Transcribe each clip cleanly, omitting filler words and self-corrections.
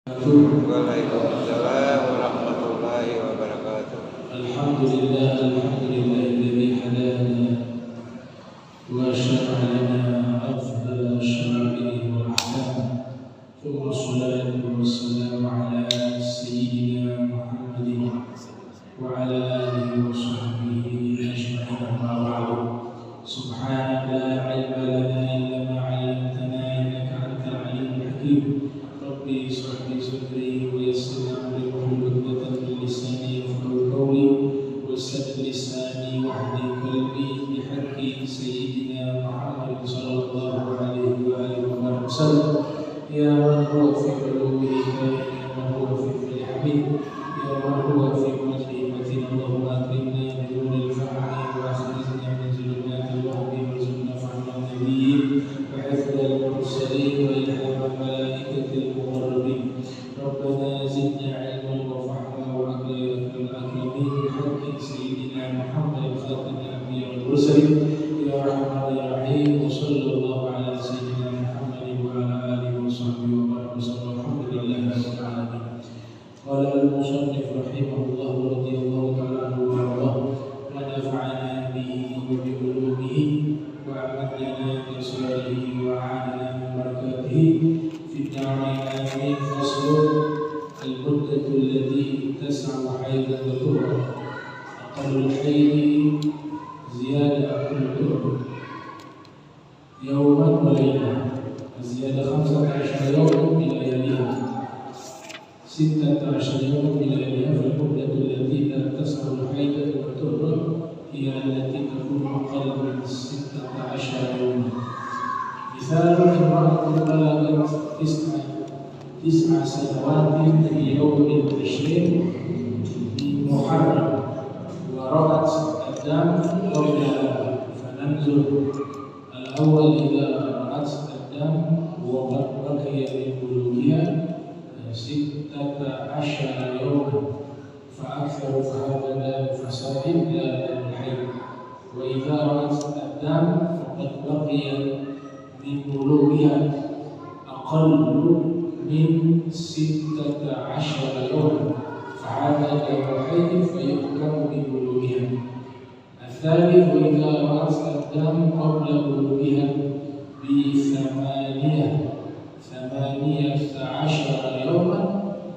Waalaikumsalam warahmatullahi wabarakatuh. Alhamdulillah alladzi hadana wa syara'a lana afdal syara'i wal ahkam. Thumma salatu wassalamu ala sayyidina Muhammadin wa ala alihi wa sahbihi ajma'in. Amma ba'du. Subhanaka la ilma lana illa ma 'allamtana innaka antal alimul hakim. Rabbi shrah li sadri wa yassir li amri wahlul 'uqdatam min lisani yafqahu qawli wasaddid lisani wahdi qalbi bihaqqi sayyidina Muhammad sallallahu alaihi wa alihi wa sallam. Ya man huwa fi qulubi ya man huwa fi kulli habib ya man huwa fi kulli matin Allahumma akrimna bi nuril fahmi wa akhrijna min zulumatil wahmi warzuqna fahma nabiyyin wa hifdhal mursalin wa ilhamal malaikatil muqarrabin. Rabbana zidna ilman wa fahma wa akramal akramin bihaqqi sayyidina Muhammad khatamil anbiya wal mursalin ya rahman ya rahim. Wa sallallahu ala sayyidina Muhammad wa ala alihi wa sahbihi wa barik. Alhamdulillahi rabbil alamin. Qala al-musannif rahimahullah wa radiyallahu ta'ala anhu wa ardahu wa nafa'ana bihi wa bi ulumihi wa amadana bi asrarihi wa a'ana min barakatihi fi darain amin. Faslun al-muddatu allati tas'u haidan wa tuhra aqallul haidi ziyadatu tuhra yawman wa laylan ziyada 15 yawman min layaliha 16 يوما بلياليها. فالمدة التي لا تسع الحيضة والطهر هي التي تكون أقل من 16 يوما. مثال: امرأة بلغت 9 سنوات في يوم 20 محرم ورأت الدم قبلها، فننظر الأول إذا رأت الدم وقد بقي من بلوغها 16 يوما فأكثر، فهذا دم فساد لا دم الحيض. وإذا رأت الدم فقد بقي من بلوغها أقل من 16 يوما فهذا دم الحيض فيحكم ببلوغها. الثالث: وإذا رأت الدم قبل بلوغها ب18 يوما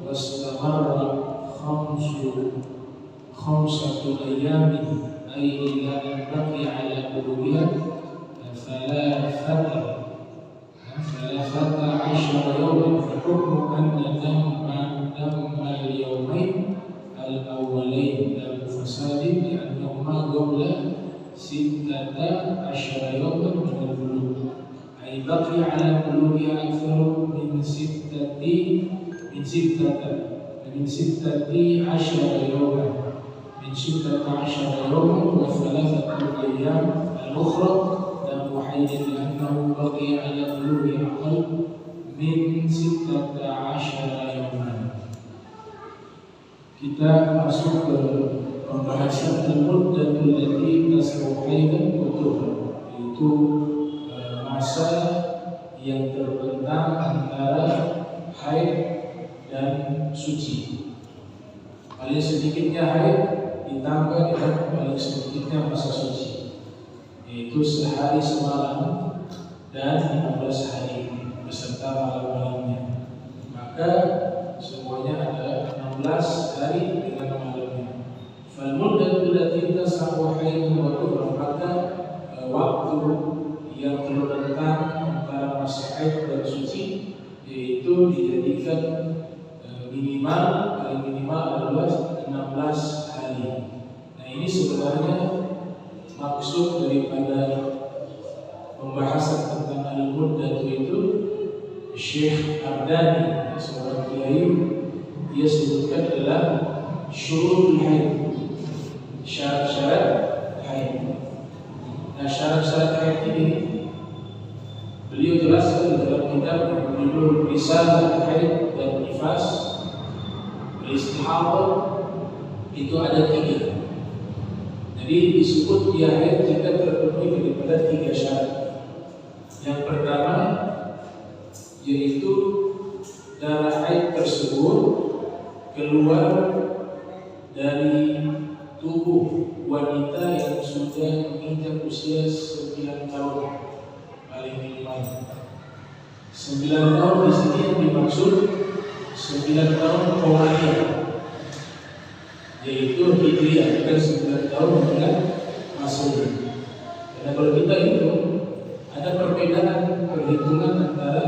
واستمر 5 أيام أي إلى أن بقي على بلوغها 13 يوما، فحكم أن دم اليومين الأولين دم فساد لأنهما قبل 16 يوما من البلوغ، أي بقي على بلوغها أكثر من 16 يوما و3 أيام الأخرى دم حيض لأنه بقي على بلوغه أقل من 16 يوما. Kita masuk ke pembahasan al-muddatul lati tas'u haidan wa tuhra, yaitu masa yang terbentang antara haid dan suci. Paling sedikitnya haid ditambah dengan paling sedikitnya masa suci, yaitu sehari semalam dan 15 hari beserta malam-malamnya. Maka semuanya ada 16 hari dengan malamnya. Fal muddatul lati tas'u haidan wa tuhra, maka waktu yang terbentang antara masa haid dan suci yaitu dijadikan paling minimal adalah 16 hari. Nah, ini sebenarnya maksud daripada pembahasan tentang al-muddah itu. Syekh Ardani, seorang kiai, dia sebutkan adalah syurutul haid, syarat-syarat haid. Nah, syarat-syarat haid ini beliau jelaskan dalam kitab yang berjudul Risalah Haid dan Nifas. Istihadah itu ada 3. Jadi disebut dia haid jika terpenuhi daripada 3 syarat. Yang pertama yaitu darah haid tersebut keluar dari tubuh wanita yang sudah menginjak usia 9 tahun paling minimal. 9 tahun di sini yang dimaksud 9 tahun Qamariyah, yaitu Hijriah, bukan 9 tahun bulan Masehi. Karena kalau kita hitung ada perbedaan perhitungan antara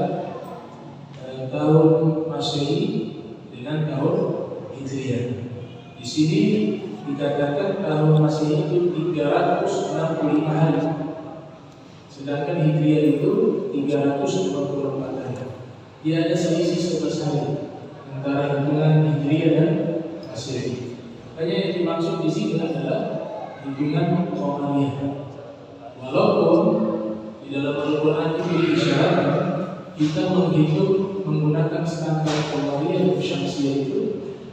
tahun Masehi dengan tahun Hijriah. Di sini dikatakan tahun Masehi itu 365 hari, sedangkan Hijriah itu 354 hari. Dia ada selisih 11 hari antara hitungan Hijriah dan Masehi. Makanya yang dimaksud di sini adalah hitungan Qamariyah. Walaupun di dalam Al-Quran itu diisyaratkan kita menghitung menggunakan standar Qamariyah Syamsiyah itu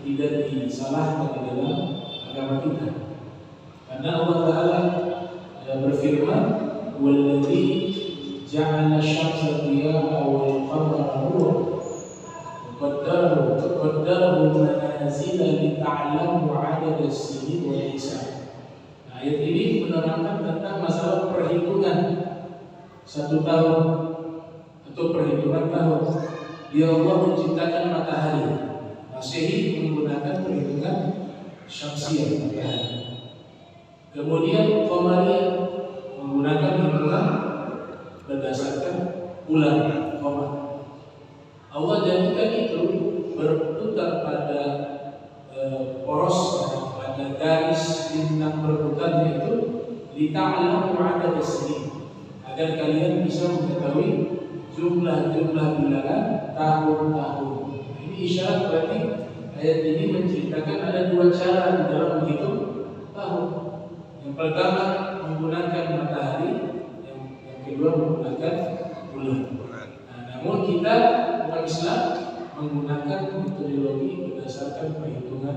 tidak disalahkan di dalam agama kita. Karena Allah Ta'ala berfirman, "Walladzi ja'ala asy-syamsa diya'a wal qamara nuran qaddarahu manazila lita'lamu 'adada as-sinin wal hisab." Ayat ini menerangkan tentang masalah perhitungan 1 tahun atau perhitungan tahun. Dia Allah menciptakan matahari Masehi menggunakan perhitungan Syamsiyah matahari. Kemudian Qamariyah menggunakan hitungan berdasarkan bulan Qamar. Allah jadikan itu berputar pada poros, pada garis bintang berputarnya itu lita'lamu 'adada as-sinin, agar kalian bisa mengetahui jumlah-jumlah bilangan tahun-tahun. Ini isyarat berarti ayat ini menceritakan ada 2 cara di dalam menghitung tahun. Yang pertama menggunakan matahari, yang kedua menggunakan bulan. Namun kita umat Islam menggunakan metodologi berdasarkan perhitungan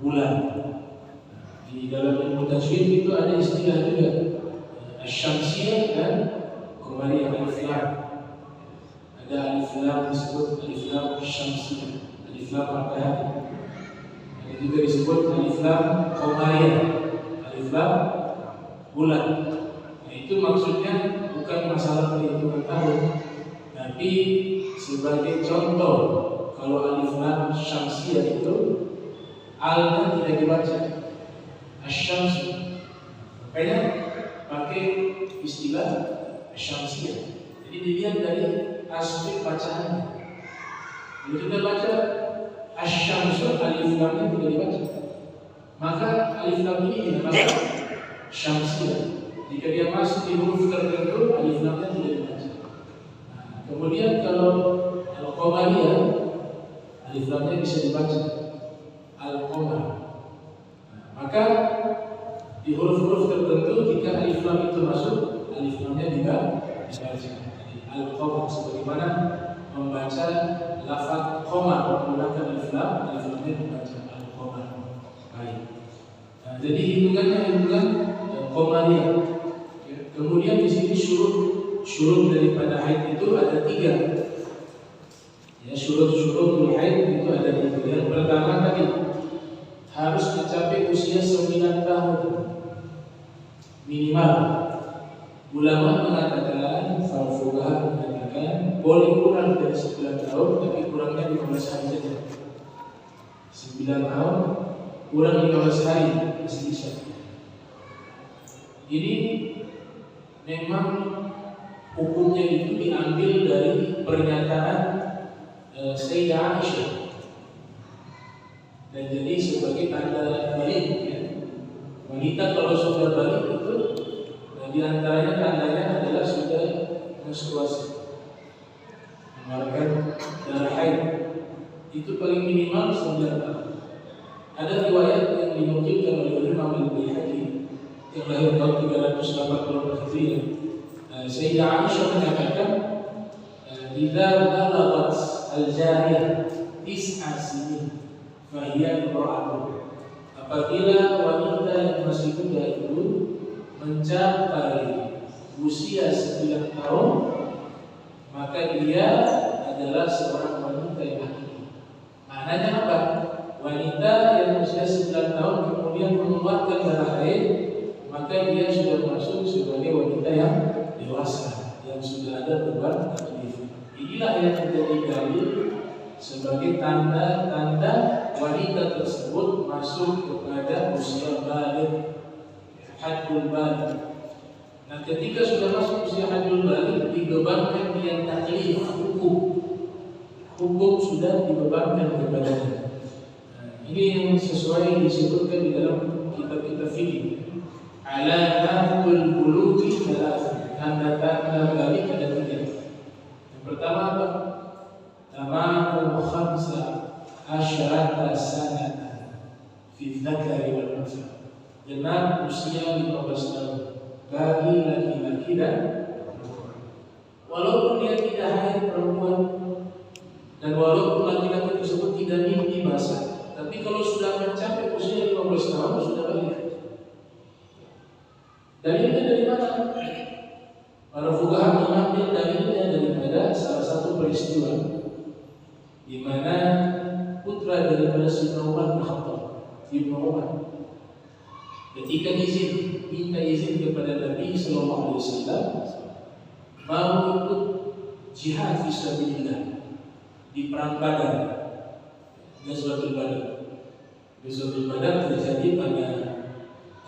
bulan. Di dalam ilmu tajwid itu ada istilah juga asy-syamsiyah dan qamariyah, alif lam. Ada alif lam disebut alif lam syamsiyah, alif lam matahari. Ada juga disebut alif lam qamariyah, alif lam bulan. Nah, itu maksudnya bukan masalah perhitungan tahun, tapi sebagai contoh kalau alif lam syamsiyah itu al-nya tidak dibaca asy-syamsu, makanya pakai istilah asy-syamsiyah. Jadi dilihat dari aspek bacaannya. Kalau kita baca asy-syamsu, alif lamnya tidak dibaca, maka alif lam ini dinamakan syamsiyah. Jika dia masuk di huruf tertentu, alif lamnya tidak dibaca. Kemudian kalau al-qamariyah, alif lamnya bisa dibaca al-qamar. Maka di huruf-huruf tertentu jika alif lam itu masuk, alif lamnya juga dibaca. Jadi al-qamar, sebagaimana membaca lafaz qamar menggunakan alif lamnya dibaca al-qamar. Baik. Nah, jadi hitungannya hitungan qamariyah. Kemudian di sini syurut daripada haid itu ada 3. Ya, syurut haid itu ada 3. Yang pertama tadi harus mencapai usia 9 tahun minimal. Ulama mengatakan, fuqaha mengatakan boleh kurang dari 9 tahun, tapi kurangnya 15 hari saja. 9 tahun kurang 15 hari masih bisa. Ini memang hukumnya itu diambil dari pernyataan Sayyidah Aisyah, dan jadi sebagai tanda balik, ya. Wanita kalau sudah balik itu, di antaranya tandanya adalah sudah menstruasi, mengeluarkan darah haid. Itu paling minimal 9 tahun. Ada riwayat yang dinukilkan oleh Imam Al-Baihaqi yang lahir tahun 384 Hijriah. Sayyidah Aisyah mengatakan, "Idza balaghat al-jariyah 9 sinin fahiya imra'atun." Apabila wanita yang masih muda itu mencapai usia 9 tahun, maka dia adalah seorang wanita yang hakiki. Maknanya apa? Wanita yang usia 9 tahun kemudian mengeluarkan darah haid, maka dia sudah masuk sebagai wanita yang dewasa, yang sudah ada beban taklif. Inilah yang menjadi dalil sebagai tanda-tanda wanita tersebut masuk kepada usia baligh, haddul baligh. Nah, ketika sudah masuk usia haddul baligh, dibebankan dia taklif, hukum sudah dibebankan kepadanya. Ini yang sesuai disebutkan di dalam kitab-kitab fikih. Alamatul bulughi thalath. Tanda-tanda balik ada 3. Yang pertama apa? Tamamul khamsa asyarata sanatan fi dzakari wal unsa. Genap usia 15 tahun bagi laki-laki dan perempuan. Walaupun dia tidak haid perempuan dan walaupun laki-laki tersebut tidak mimpi basah, tapi kalau sudah mencapai usia 15 tahun sudah balik. Dalilnya dari mana? Para fuqaha mengambil dalilnya daripada salah satu peristiwa di mana putra daripada Sayyidina Umar bin Khattab, Ibnu Umar, ketika minta izin kepada Nabi sallallahu alaihi wasallam mau ikut jihad fisabilillah di perang Badar. Ghazwatul Badar. Ghazwatul Badar terjadi pada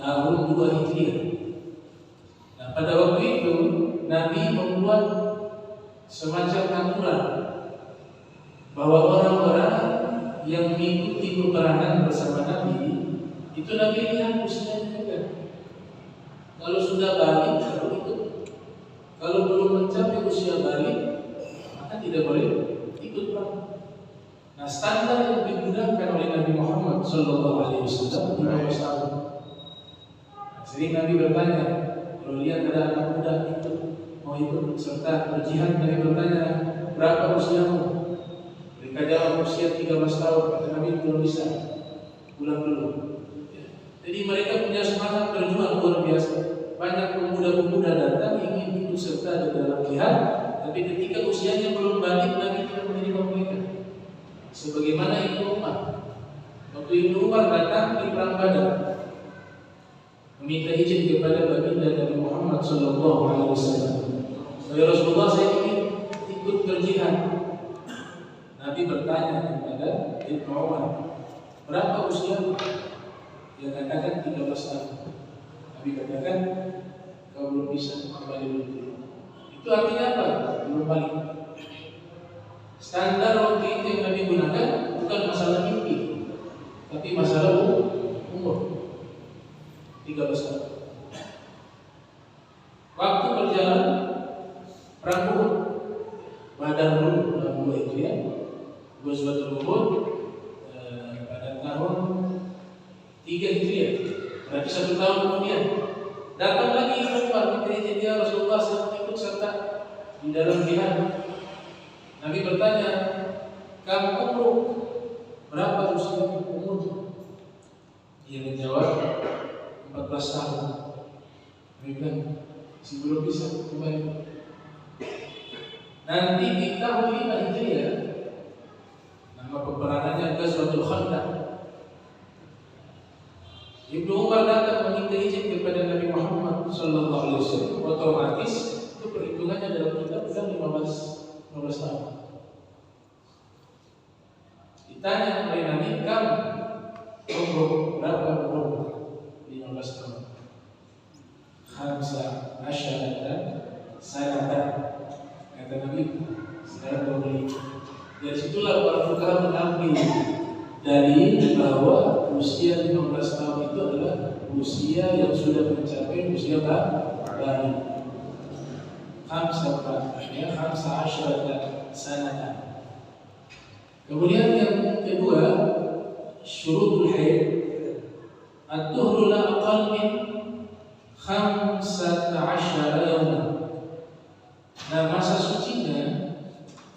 tahun 2 Hijriah. Nah, pada waktu itu Nabi membuat semacam aturan bahwa orang-orang yang mengikuti peperangan bersama Nabi itu Nabi lihat usianya juga. Kalau sudah balik baru ikut. Kalau belum mencapai usia balik maka tidak boleh ikut perang. Nah, standar yang digunakan oleh Nabi Muhammad sallallahu alaihi wasallam 15 tahun. Sering Nabi bertanya, kalau lihat ada anak muda mau ikut serta berjihad, Nabi bertanya, berapa usiamu? Mereka jawab usia 13 tahun. Kata Nabi, belum bisa, pulang dulu. Jadi mereka punya semangat berjuang luar biasa. Banyak pemuda-pemuda datang ingin ikut serta dalam jihad, tapi ketika usianya belum balik, Nabi tidak menerima mereka. Sebagaimana Ibnu Umar. Waktu Ibnu Umar datang di perang Badar, meminta izin kepada baginda Nabi Muhammad sallallahu alaihi wasallam. Ya Rasulullah, saya ingin ikut berjihad. Nabi bertanya kepada Ibnu Umar, berapa usia? Dia katakan 13 tahun. Nabi katakan, kau belum bisa kembali dulu. Itu artinya apa? Belum balik. Standar waktu itu yang Nabi gunakan bukan masalah mimpi, tapi masalah umur 13 tahun. Waktu berjalan, perang Uhud, Badar dulu dalam 2 Hijriah, Ghazwatul Uhud pada tahun 3 Hijriah, berarti 1 tahun kemudian datang lagi Ibnu Umar minta izin, ya Rasulullah, saya ikut serta di dalam jihad. Nabi bertanya, kamu umur berapa usia umur? Dia menjawab 14 tahun. Nabi bilang, si belum bisa kembali. Nanti di tahun 5 Hijriah, nama peperangannya Ghazwatul Khandaq. Ibnu Umar datang meminta izin kepada Nabi Muhammad sallallahu alaihi wasallam. Otomatis itu perhitungannya dalam kitab sudah 15 tahun. Ditanya oleh Nabi, kamu umur berapa? Umur 15 tahun. Khamsa asyaratan sanatan. Kata Nabi, sekarang boleh. Dari situlah para fuqaha mengambil dari bahwa usia 15 tahun itu adalah usia yang sudah mencapai usia baligh. Khamsa asyaratan sanatan. Kemudian yang kedua, syurutul haid. Ad-duhru la aqall min 15 yawman. Nah, masa sucinya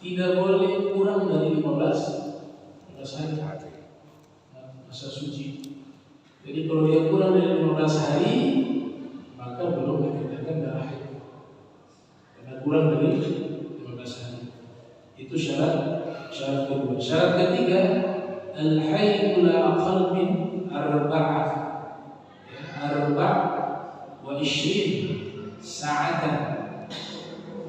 tidak boleh kurang dari 15 hari. Masa suci. Jadi kalau dia kurang dari 15 hari, maka belum dikatakan darah haid. Karena kurang dari 15 hari. Itu syarat kedua. Syarat ketiga, al-haid la aqall min arba'ah, wa 20 sa'atan,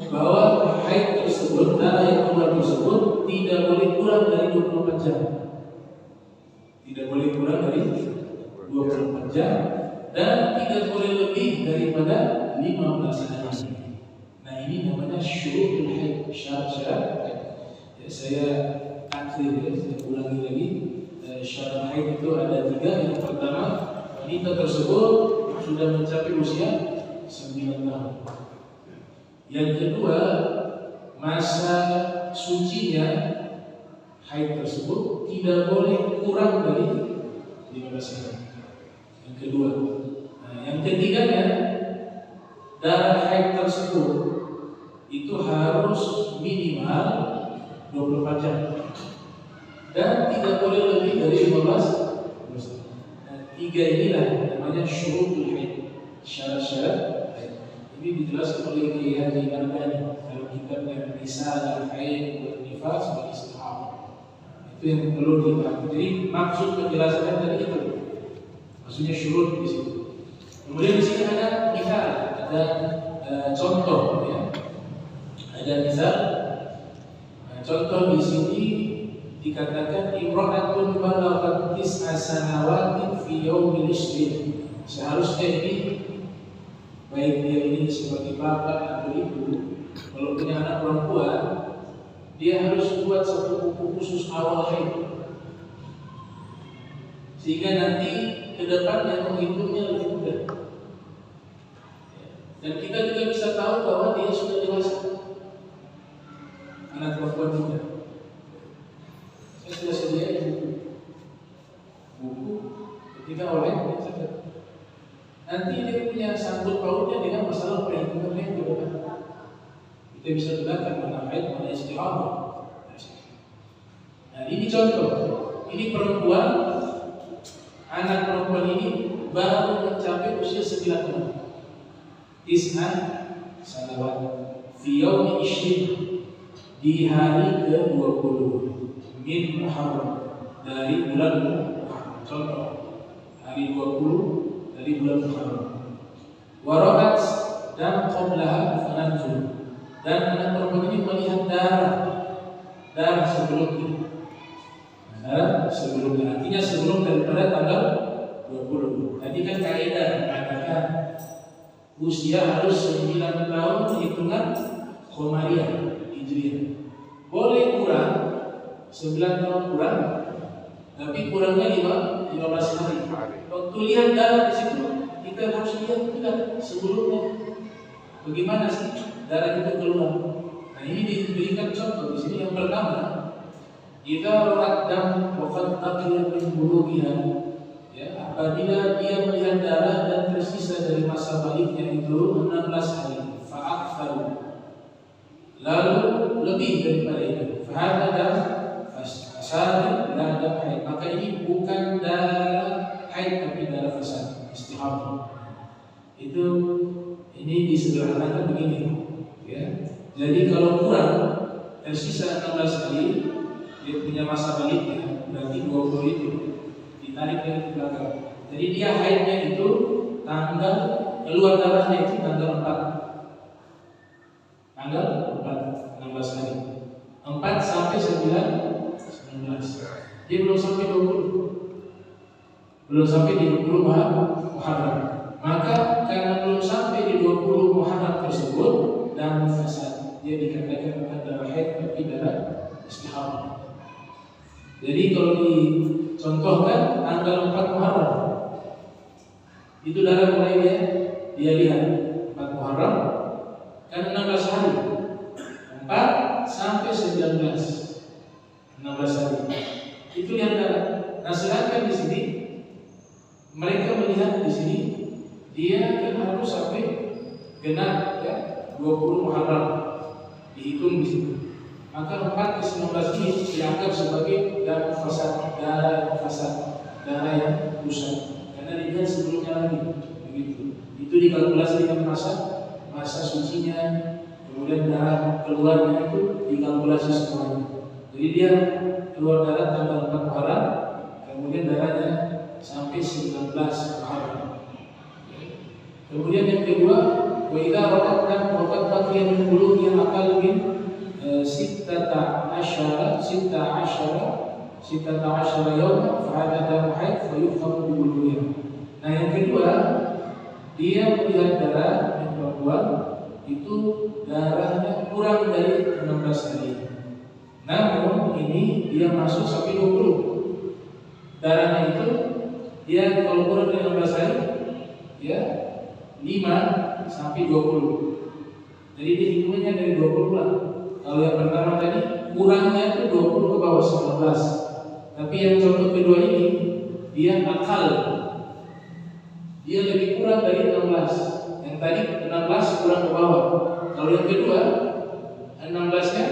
bahwa haid tersebut, darah yang keluar tersebut tidak boleh kurang dari 24 jam. Tidak boleh kurang dari 24 jam dan tidak boleh lebih daripada 15 hari. Nah, ini namanya syurutul haid, syarat-syarat haid. Ya, saya akhir ya, saya ulangi lagi. Syarat haid itu ada 3. Yang pertama, wanita tersebut sudah mencapai usia 9 tahun. Yang kedua, masa sucinya haid tersebut tidak boleh kurang dari 15 hari. Yang kedua. Nah, yang ketiganya, darah haid tersebut itu harus minimal 24 jam dan tidak boleh lebih dari 15 hari. Nah, 3 inilah namanya syurutul haid, syarat-syarat haid. Ini dijelaskan oleh Kiai Haji Albani dalam kitabnya Risalah Haid wa Nifas wa Istihadah. Itu yang perlu dipahami. Jadi maksud penjelasannya tadi itu, maksudnya syurut di situ. Kemudian di sini ada misal, ada contoh, ya. Ada misal. Contoh di sini dikatakan imra'atun balaghat 9 sanawatin fi yaumil isrin. Seharusnya ini baik dia ini sebagai bapak atau ibu, kalau punya anak perempuan, dia harus buat satu buku khusus awal haid, sehingga nanti ke depannya menghitungnya lebih mudah. Dan kita juga bisa tahu bahwa dia sudah dewasa, anak perempuan juga. Saya sudah sediain buku ketika oleh catat. Nanti dia punya sangkut pautnya dengan masalah perhitungan yang berbeda. Kita bisa bedakan mana haid, mana istihadah. Nah, ini contoh. Ini perempuan, anak perempuan ini baru mencapai usia 9 tahun. 9 sanawat fi yaumi 20, di hari ke-20 min Muharram, dari bulan Muharram. Contoh, hari 20 dari bulan Muharram. Warakat dan qablaha fananzur, dan anak perempuan ini melihat darah sebelumnya. Darah sebelumnya, artinya sebelum daripada tanggal 20. Tadi kan kaidah mengatakan usia harus 9 tahun hitungan Qamariyah Hijriah. Boleh kurang 9 tahun kurang, tapi kurangnya 15 hari. Waktu lihat darah di situ, kita harus lihat juga sebelumnya bagaimana sih darah itu keluar. Nah, ini diberikan contoh di sini. Yang pertama, idza ra'at dam wa qad baqiya min bulughiha, ya, apabila dia melihat darah dan tersisa dari masa baliknya itu 16 hari, fa aktsar, lalu lebih daripada itu, fa hadza dam fasad la dam haid, maka ini bukan darah haid tapi darah fasad, istihadah. Itu ini disederhanakan begini, ya. Jadi kalau kurang tersisa 16 hari, dia punya masa baliknya berarti 20 itu ditarik dari belakang. Jadi dia haidnya itu tanggal keluar darahnya itu tanggal 4. Tanggal 4, 16 hari. 4 sampai 19. Dia belum sampai 20. Belum sampai di 20 Muharram. Maka karena belum sampai di 20 Muharram tersebut dan fasad, dia dikatakan bukan darah haid tapi darah istihadah. Jadi kalau dicontohkan tanggal 4 Muharram itu darah mulai dia lihat 4 Muharram kan 16 hari, 4 sampai 19, 16 hari itu yang darah. Nah, sedangkan di sini mereka melihat di sini dia kan harus sampai genap, ya, 20 Muharram dihitung di situ. Maka 4 ke 19 ini dianggap sebagai darah fasad, darah yang rusak, karena dilihat sebelumnya lagi begitu. Itu dikalkulasi dengan masa sucinya, kemudian darah keluarnya itu dikalkulasi semuanya. Jadi dia keluar darah tanggal 4 Muharram 19 Muharram. Kemudian yang kedua, wa idza raqadna waqad baqiya min bulughi aqal min 16 yawman fa hadha damu haid fa yufhamu bi bulughiha. Nah, yang kedua, dia melihat darah yang perempuan itu darahnya kurang dari 16 hari. Namun ini dia masuk sampai 20. Darahnya itu dia kalau kurang dari 16 hari ya 5 sampai 20. Jadi dia hitungannya dari 20 bulan. Kalau yang pertama tadi kurangnya itu 20 ke bawah 19. Tapi yang contoh kedua ini dia akal. Dia lebih kurang dari 16. Yang tadi 16 kurang ke bawah. Kalau yang kedua 16-nya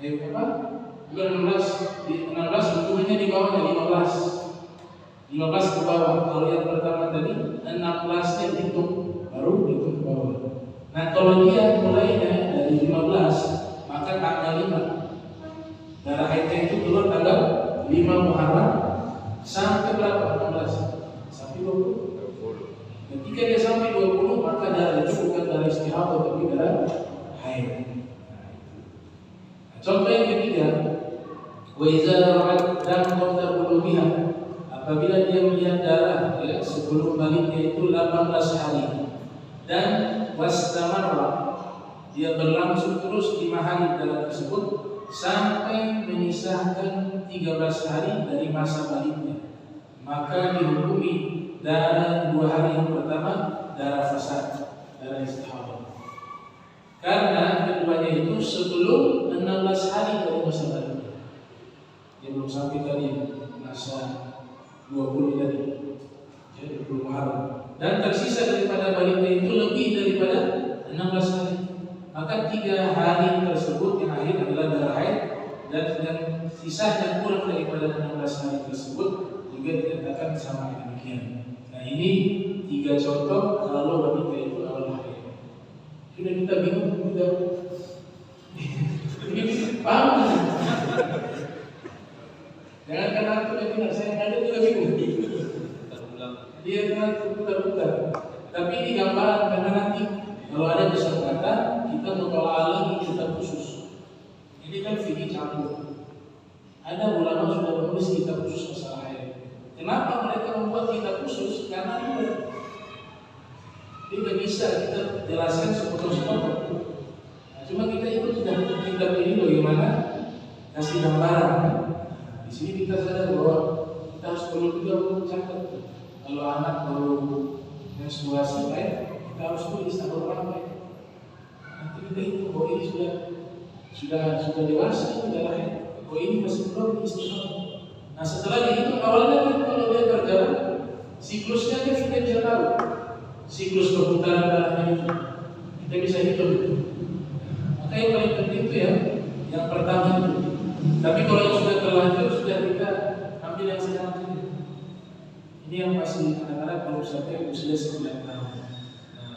bukan 16, di 16 hitungannya di bawahnya 15 ke bawah. Kalau yang pertama tadi 16-nya dihitung baru dihitung ke bawah. Nah, kalau dia mulainya dari 15, maka tanggal 5 darah haidnya itu keluar tanggal 5 Muharram sampai berapa? 16 sampai 20. Ketika dia sampai 20, maka darah itu bukan darah istihadah tapi darah haid. Contoh yang ketiga, wa iza ra'at dam qabla bulughiha, apabila dia melihat darah ya, sebelum baliknya itu 18 hari dan wastamarra, dia berlangsung terus 5 hari darah tersebut sampai menyisahkan 13 hari dari masa baliknya, maka dihukumi darah 2 hari yang pertama darah fasad, darah istihadah. Karena keduanya itu sebelum 16 hari dari masa baliknya. Dia belum sampai tadi masa 20 tadi, jadi 20 hari. Dan tersisa daripada baliknya itu lebih daripada 16 hari. Maka 3 hari tersebut yang akhir adalah darah haid, dan yang sisa yang kurang daripada 16 hari tersebut juga dikatakan sama demikian. Nah, ini 3 contoh kalau wanita itu awal haid. Sudah kita bingung, sudah ini paham. Jangan karena aku yang bilang saya ada juga bingung. Dia kan putar-putar. Tapi ini gambaran karena nanti kalau ada kesempatan kita mutola'ah lagi kitab khusus. Ini kan fikih campur. Ada ulama sudah menulis kitab khusus masalah haid. Kenapa mereka membuat kitab khusus? Karena ribet. Dia tidak bisa kita jelaskan sepotong-sepotong. Nah, cuma kita itu sudah kitab ini bagaimana kasih gambaran. Di sini kita sadar bahwa kita harus perlu juga mencatat. Kalau anak baru menstruasi kita harus tulis tanggal berapa. Nanti kita hitung bahwa ini sudah dewasa, ini darah haid. Oh, ini masih belum istihadah. Nah, setelah dihitung awalnya kan kalau dia berjalan siklusnya kan kita bisa tahu. Siklus perputaran darahnya itu kita bisa hitung. Maka yang paling penting itu ya yang pertama itu. Tapi kalau yang sudah terlanjur sudah kita ambil yang sedang ini. Ini yang masih anak-anak baru sampai usia 9 tahun. Nah,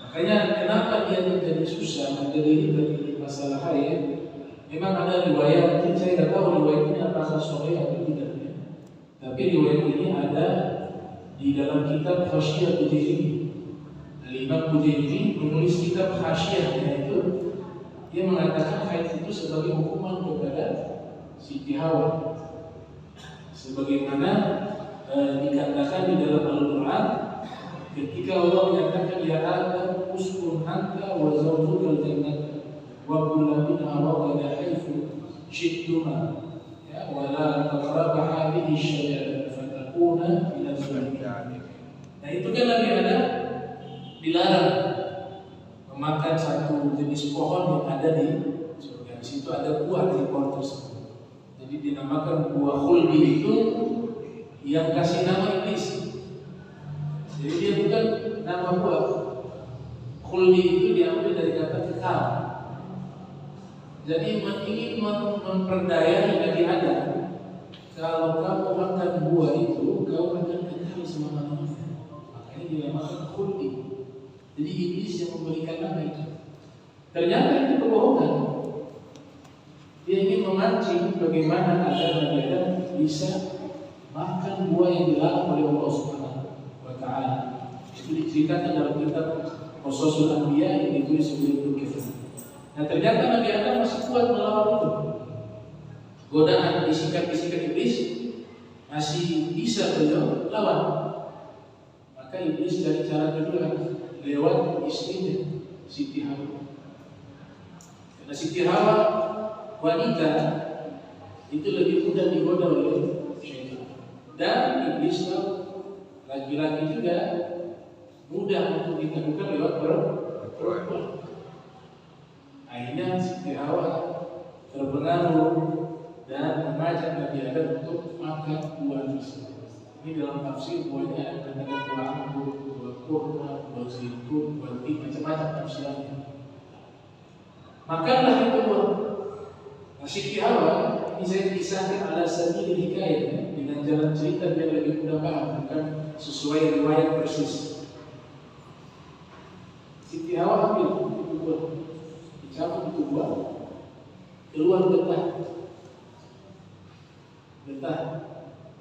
makanya kenapa dia menjadi susah menjadi dari masalah haid? Memang ada riwayat, saya tidak tahu riwayat ini apakah sahih atau tidak. Tapi riwayat ini ada di dalam kitab Khasyiyah Bujairi. Al-Imam Bujairi menulis kitab Khasyiyah, itu dia mengatakan haid itu sebagai hukuman kepada Siti Hawa. Sebagaimana dikatakan di dalam Al-Quran ketika Allah menyatakan ya Adam uskun anta wa zawjukal jannata wa kula minha ragada haythu syi'tuma ya wa la taqrabu hadhihi syajarata fatakuna minaz zalimin. Nah, itu kan Nabi Adam dilarang memakan satu jenis pohon yang ada di surga. Di situ ada buah dari pohon tersebut. Jadi dinamakan buah khuldi itu yang kasih nama iblis. Jadi dia bukan nama buah. Khuldi itu diambil dari kata kekal. Jadi ingin memperdaya Nabi Adam, kalau kamu makan buah itu, kau akan kekal selama-lamanya. Makanya dinamakan khuldi. Jadi iblis yang memberikan nama itu. Ternyata itu kebohongan. Dia ingin memancing bagaimana agar Nabi Adam bisa makan buah yang dilarang oleh Allah Subhanahu wa Ta'ala. Itu diceritakan dalam kitab Qasasul Anbiya yang ditulis oleh Ibnu Katsir. Nah, ternyata Nabi Adam masih kuat melawan itu. Godaan bisikan-bisikan iblis masih bisa beliau lawan. Maka iblis dari cara kedua lewat istrinya Siti Hawa. Karena Siti Hawa wanita itu lebih mudah digoda oleh syaitan. Dan iblis laki-laki juga mudah untuk ditaklukkan lewat perempuan. Akhirnya Siti Hawa terpengaruh dan mengajak Nabi Adam untuk makan buah tersebut. Ini dalam tafsir buahnya ada buah anggur, buah kurma, buah zaitun, buah tin, macam-macam tafsirannya. Makanlah itu buah. Nah, Siti Hawa ini saya kisahkan ala sabil hikayah dengan jalan cerita biar lebih mudah paham, bukan sesuai riwayat persis. Siti Hawa ambil itu buah, dicabut itu buah, keluar getah.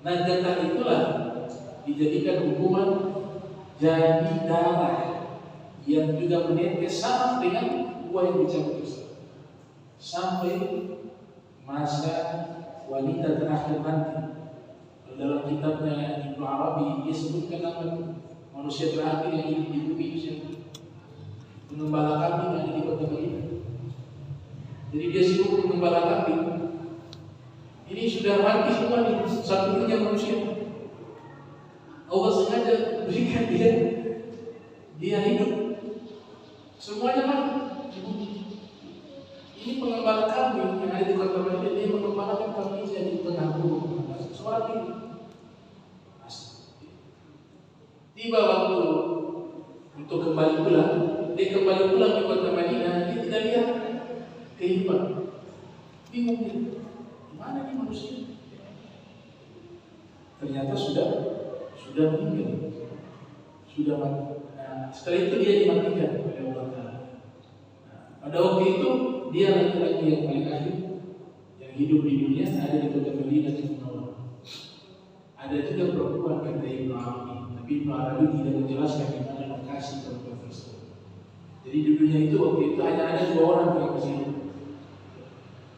Nah, getah itulah dijadikan hukuman jadi darah yang juga menetes sama dengan buah yang dicabut tersebut sampai masa wanita terakhir nanti. Dalam kitabnya Ibnu Arabi dia sebutkan nama manusia terakhir yang hidup di bumi itu siapa? Pengembala kambing yang ada di kota Madinah. Jadi dia sibuk mengembala kambing. Ini sudah mati semua nih, satu-satunya manusia. Allah sengaja berikan dia hidup. Semuanya mati. Ini pengembala kambing yang ada di kota Madinah, dia mengembalakan kambingnya di tengah gunung. Seorang ini. Tiba waktu untuk kembali pulang, dia kembali pulang di kota Madinah, dia tidak lihat kehidupan. Bingung dia. Mana nih manusia? Ternyata sudah meninggal, sudah mati. Nah, setelah itu dia dimatikan oleh Allah Taala. Nah, pada waktu itu dia laki-laki yang paling akhir yang hidup di dunia ada di kota Madinah Munawwarah. Ada juga perempuan kata Ibnu Arabi, tapi Ibnu Arabi tidak menjelaskan di mana lokasi perempuan tersebut. Jadi di dunia itu waktu itu hanya ada 2 orang yang masih hidup.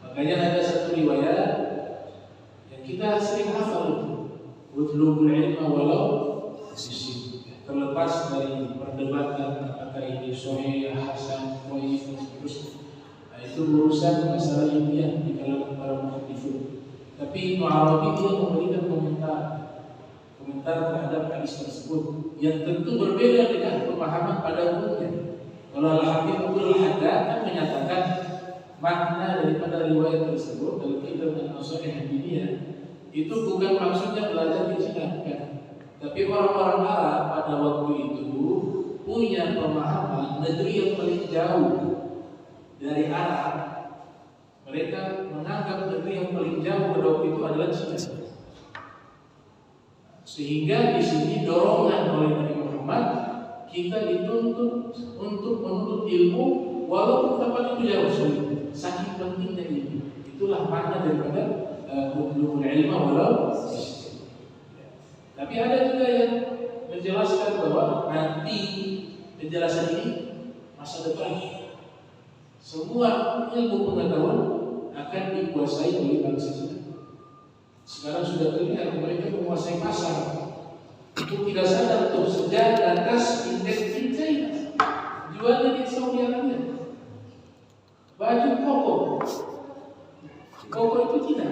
Makanya ada satu riwayat yang kita sering hafal itu, utlubul ilma walau bisir. Terlepas dari perdebatan apakah ini sahih, hasan, dhaif, terus itu urusan masalah ilmiah di kalangan para muhadditsun. Tapi Ibnu Arabi dia memberikan komentar terhadap hadis tersebut yang tentu berbeda dengan pemahaman pada umumnya. Kalau Al-Habib Abdul Haddad kan menyatakan makna daripada riwayat tersebut dalam kitab An-Nasaih Hadiniyah itu bukan maksudnya belajar di Cina, bukan. Tapi orang-orang Arab pada waktu itu punya pemahaman negeri yang paling jauh dari Arab. Mereka menganggap negeri yang paling jauh pada waktu itu adalah Cina. Sehingga di sini dorongan oleh Nabi Muhammad kita dituntut untuk menuntut ilmu walaupun tempat itu jauh sulit. Saking pentingnya ilmu. Itulah makna daripada utlubul ilma walau. Tapi ada juga yang menjelaskan bahwa nanti penjelasan ini masa depan semua ilmu pengetahuan akan dikuasai oleh bangsa Cina. Sekarang sudah terlihat mereka menguasai pasar. Itu tidak sadar untuk sejak atas indeks China jualnya di Saudi Arabia. Baju koko itu Cina.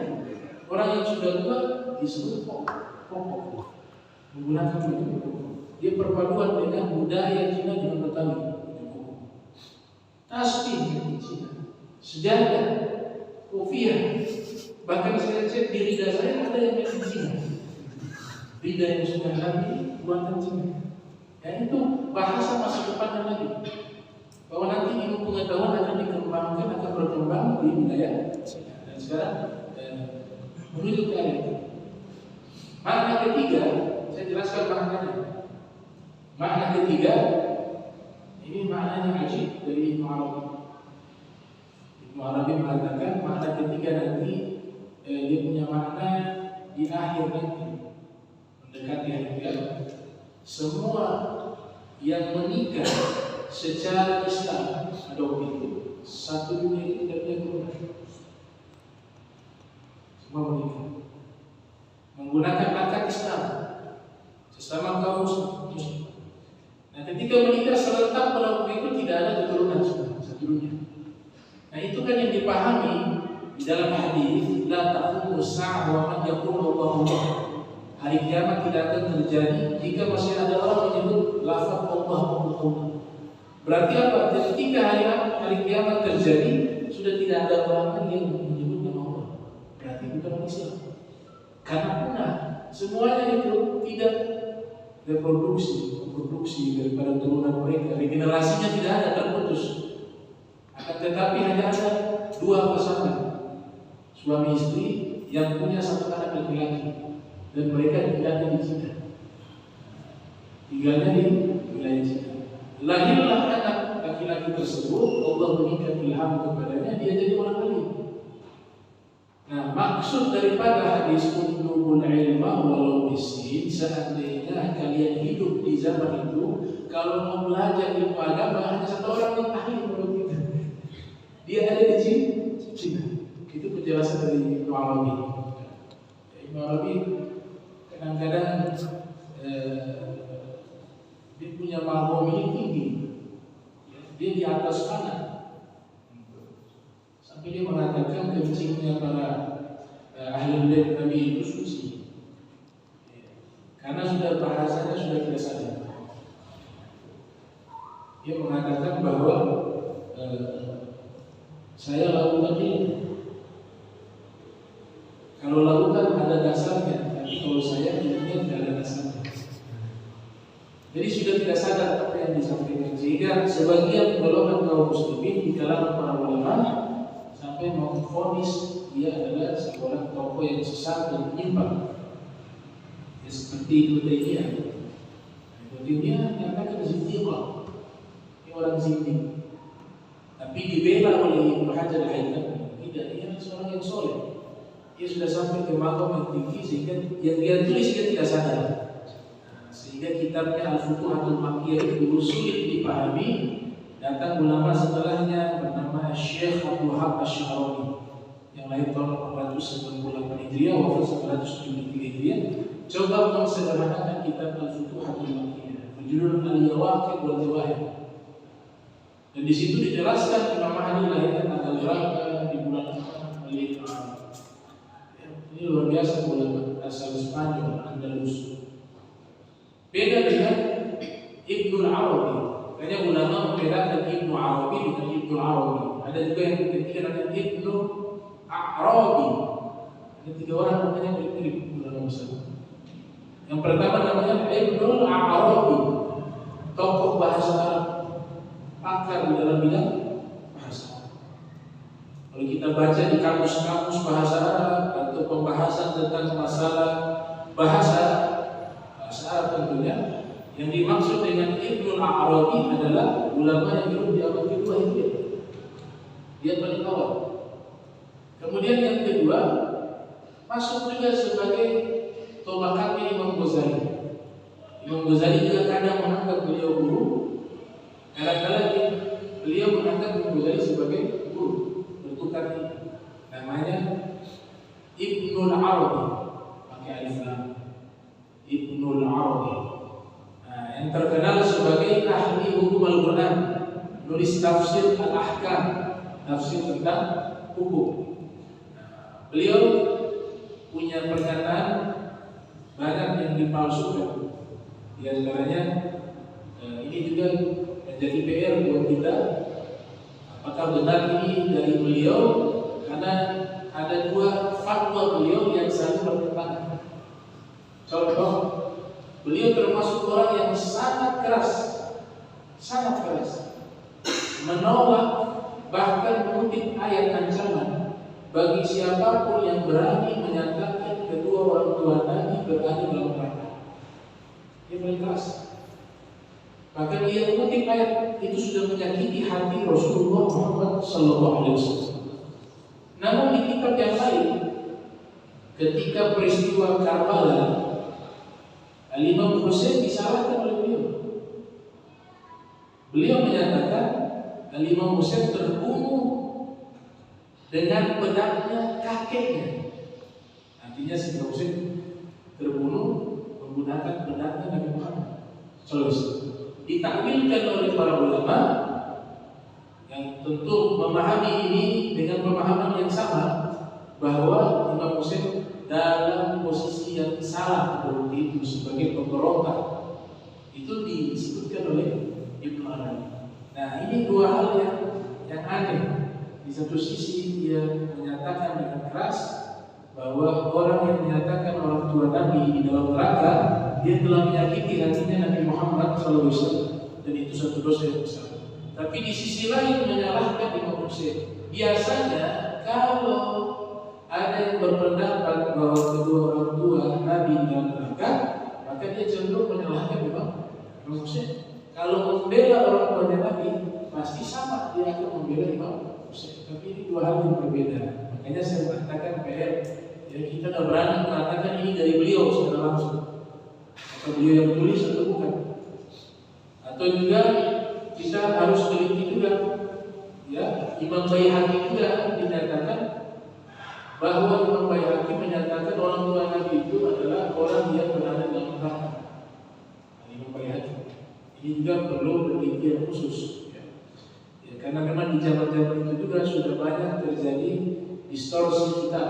Orang yang sudah tua disebut koko. Menggunakan baju koko. Dia perpaduan dengan budaya Cina dengan Betawi. Tasbih di Cina, sejadah, kopiah. Bahkan saya cek di lidah saya ada yang dari Cina. Lidah yang sudah nanti buatan Cina. Dan itu bahasa masa depannya lagi. Bahwa nanti ilmu pengetahuan akan dikembangkan, akan berkembang di wilayah Cina. Dan sekarang menuju ke arah itu. Makna ketiga, saya jelaskan maknanya. Makna ketiga, ini maknanya ajib dari Ibnu Arabi. Ibnu Arabi mengatakan makna ketiga nanti dia punya makna di akhir nanti mendekati hari kiamat, semua yang menikah secara Islam ada itu satu dunia itu tidak punya keturunan. Semua menikah menggunakan akad Islam sesama kaum muslim. Nah, ketika menikah serentak pada waktu itu tidak ada keturunan satu dunia. Nah, itu kan yang dipahami di dalam hadis la taqumu as-sa'ah wa man yaqulu Allah. Hari kiamat tidak akan terjadi jika masih ada orang menyebut lafaz Allah. Berarti apa? Ketika hari kiamat terjadi sudah tidak ada orang lagi yang menyebut nama Allah. Berarti bukan orang Islam. Karena punah, semuanya itu tidak reproduksi daripada turunan mereka. Regenerasinya tidak ada, terputus. Akan tetapi hanya ada dua pasangan suami istri yang punya satu anak laki-laki. Dan mereka tinggalnya di Cina. Tinggalnya di wilayah Cina. Lahirlah anak laki-laki tersebut, Allah berikan ilham kepadanya, dia jadi orang alim. Nah, maksud daripada hadis utlubul ilma walau bisin, seandainya kalian hidup di zaman itu, kalau mau belajar ilmu agama hanya satu orang yang ahli menurut kita. Dia ada di Cina. Itu penjelasan dari Ibnu Arabi. Ibnu Arabi kadang-kadang dia punya mahomi tinggi, dia di atas tanah, sampai dia mengatakan kencingnya para ahli bait Nabi itu suci, karena sudah bahasanya sudah tidak sadar. Dia mengatakan bahwa saya lakukan ini, kalau lakukan ada dasarnya. Kalau saya hidupnya tidak ada dasarnya. Jadi sudah tidak sadar apa yang disampaikan, sehingga sebagian golongan kaum muslimin di kalangan para ulama sampai memvonis dia adalah seorang tokoh yang sesat dan menyimpang. Ya, seperti Ibnu Taimiyah. Ibnu Taimiyah nyatakan zindiqah, ini orang zindiq. Tapi dibela oleh Ibnu Hajar al-Haytami, tidak, dia seorang yang soleh. Dia sudah sampai ke maqam yang tinggi sehingga yang dia tulis dia tidak sadar. Sehingga kitabnya Al-Futuhatul Makkiyah itu sulit dipahami. Datang ulama setelahnya bernama Syekh Abdul Wahab Asy-Sya'rani yang lahir tahun 498 Hijriah, wafat 973 Hijriah. Coba mensederhanakan kitab Al-Futuhatul Makkiyah berjudul Al-Yawaqid wal Jawahir. Dan di situ dijelaskan Imam Mahdi lahirnya tanggal berapa, di bulan apa, ini luar biasa ulama asal Spanyol, Andalus. Beda dengan Ibnu Arabi. Kayaknya ulama membedakan Ibnu Arabi dengan Ibnu Arabi. Ada juga yang ketiga namanya Ibnu Arabi. Ada tiga orang namanya mirip-mirip ulama besar. Yang pertama namanya Ibnu Arabi, tokoh bahasa Arab, pakar di dalam bidang bahasa. Kalau kita baca di kamus-kamus bahasa Arab atau pembahasan tentang masalah bahasa Arab tentunya, yang dimaksud dengan Ibnu Arabi adalah ulama yang hidup di abad kedua Hijriah. Dia paling awal. Kemudian yang kedua masuk juga sebagai tolakatnya Imam Ghazali. Imam Ghazali juga kadang menganggap beliau guru, kadang-kadang beliau menganggap Imam Ghazali sebagai guru. Bentukan ini namanya Ibnu Arabi, pakai alif lam. Ibnu Arabi, yang terkenal sebagai ahli hukum Al-Quran, nulis tafsir Al-Ahkam, tafsir tentang hukum. Beliau punya pernyataan banyak yang dipalsukan. Di antaranya ini juga menjadi PR buat kita. Apakah benar ini dari beliau? Karena ada dua fatwa beliau yang saling bertentangan. Contoh, beliau termasuk orang yang sangat keras menolak, bahkan mengutip ayat ancaman bagi siapapun yang berani menyatakan kedua orang tua Nabi berada dalam neraka. Dia paling keras. Bahkan dia mengutip ayat itu sudah menyakiti hati Rasulullah Muhammad SAW. Namun di kitab yang lain, ketika peristiwa Karbala, Al-Imam Husain disalahkan oleh beliau. Beliau menyatakan Al-Imam Husain terbunuh dengan pedangnya kakeknya. Artinya Sayyidina Husain terbunuh menggunakan pedangnya Nabi Muhammad sallallahu alaihi wasallam. Ditakwilkan oleh para ulama yang tentu memahami ini dengan pemahaman yang sama, bahwa Imam Husain dalam posisi yang salah seperti itu sebagai pemberontak. Itu disebutkan oleh Ibnu Arabi. Nah, ini dua hal yang aneh. Di satu sisi dia menyatakan dengan keras bahwa orang yang menyatakan orang tua Nabi di dalam neraka, dia telah menyakiti hatinya Nabi Muhammad SAW, dan itu satu dosa yang besar. Tapi di sisi lain menyalahkan Imam Husain. Biasanya kalau ada yang berpendapat bahwa kedua orang tua Nabi dalam neraka, maka dia cenderung menyalahkan Imam Husain. Kalau membela orang tuanya Nabi, pasti sama dia akan membela Imam Husain. Tapi ini dua hal yang berbeda. Makanya saya mengatakan PR, ya kita tidak berani mengatakan ini dari beliau secara langsung. Atau beliau yang tulis atau bukan. Atau juga kita harus teliti juga, ya, Imam Baihaqi juga dinyatakan bahwa Imam Baihaqi menyatakan orang tua Nabi itu adalah orang yang berada dalam neraka. Imam Baihaqi ini juga perlu penelitian khusus, ya. Ya, karena memang di zaman-zaman itu juga sudah banyak terjadi distorsi kitab.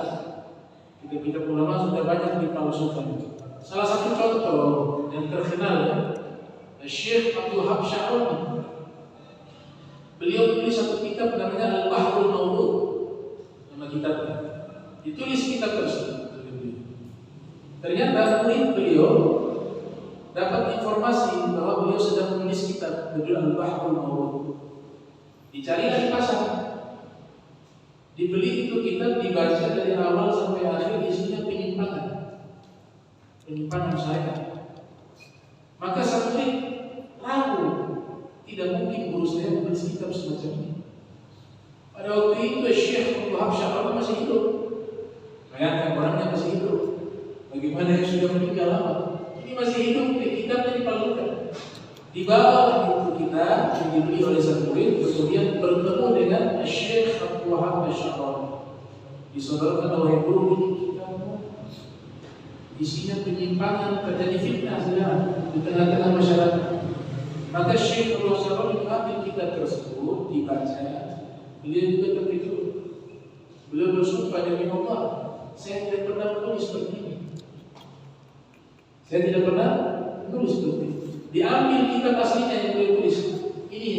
Kitab-kitab ulama sudah banyak dipalsukan. Salah satu contoh yang terkenal, ya, Syekh Abdul Wahab Sya'rani. Beliau tulis satu kitab namanya Al-Bahrul Mawdu'. Nama kitabnya. Ditulis kitab tersebut. Ternyata murid beliau dapat informasi bahwa beliau sedang menulis kitab berjudul Al-Bahrul Mawdu'. Dicarilah di pasar. Dibeli itu kitab, dibaca dari awal sampai akhir, isinya penyimpangan. Penyimpangan syariat. Maka sang murid ragu, tidak mungkin guru saya menulis kitab semacam ini. Pada waktu itu Syekh Abdul Wahab Sya'rani masih hidup. Bayangkan orangnya masih hidup. Bagaimana yang sudah meninggal lama? Ini masih hidup, kitabnya dipalsukan. Dibawa buku kitab yang dibeli oleh sang murid, kemudian bertemu dengan Syekh Abdul Wahab Sya'rani. Disodorkan oleh guru, ini kitabmu isinya penyimpangan, terjadi fitnah sekarang di tengah-tengah masyarakat. Maka Syekh Abdul Wahab mengambil kitab tersebut, dibaca. Beliau juga terkejut. Beliau bersumpah demi Allah, saya tidak pernah menulis seperti ini. Saya tidak pernah menulis seperti ini. Diambil kitab aslinya yang beliau tulis. Ini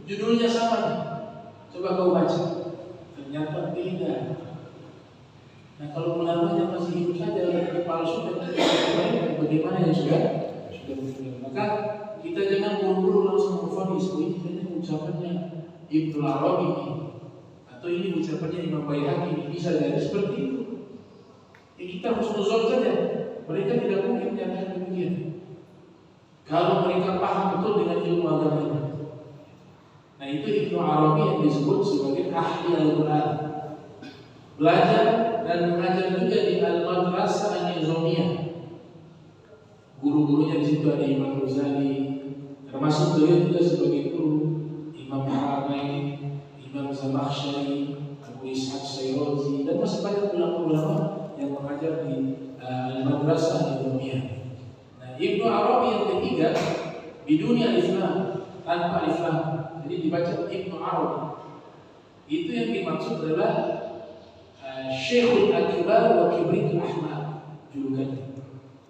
judulnya sama nih. Coba kau baca. Ternyata beda. Nah, kalau ulamanya masih hidup saja dipalsukan, bagaimana yang sudah meninggal? Maka kita jangan buru-buru langsung memvonis, ini kayaknya ucapannya Ibnu Arabi atau ini ucapannya Imam Baihaqi, bisa jadi seperti itu. Ya, kita harus nuzul saja. Mereka tidak mungkin menyatakan demikian kalau mereka paham betul dengan ilmu agamanya. Nah, itu Ibnu Arabi yang disebut sebagai ahli Al-Quran. Belajar dan mengajar juga di Al-Madrasah An-Nizamiyah. Guru-gurunya di situ ada Imam Ghazali, termasuk beliau juga sebagai guru Imam Haramain, Imam Zamakhsyari, Abu Ishaq Syirazi, dan masih banyak ulama-ulama yang mengajar di Al-Madrasah An-Nizamiyah. Nah, Ibnu Arabi yang ketiga biduni alif lam, tanpa alif lam, jadi dibaca Ibnu Arabi. Itu yang dimaksud adalah Syekhul Akbar wa Kibritul Ahmad, julukannya.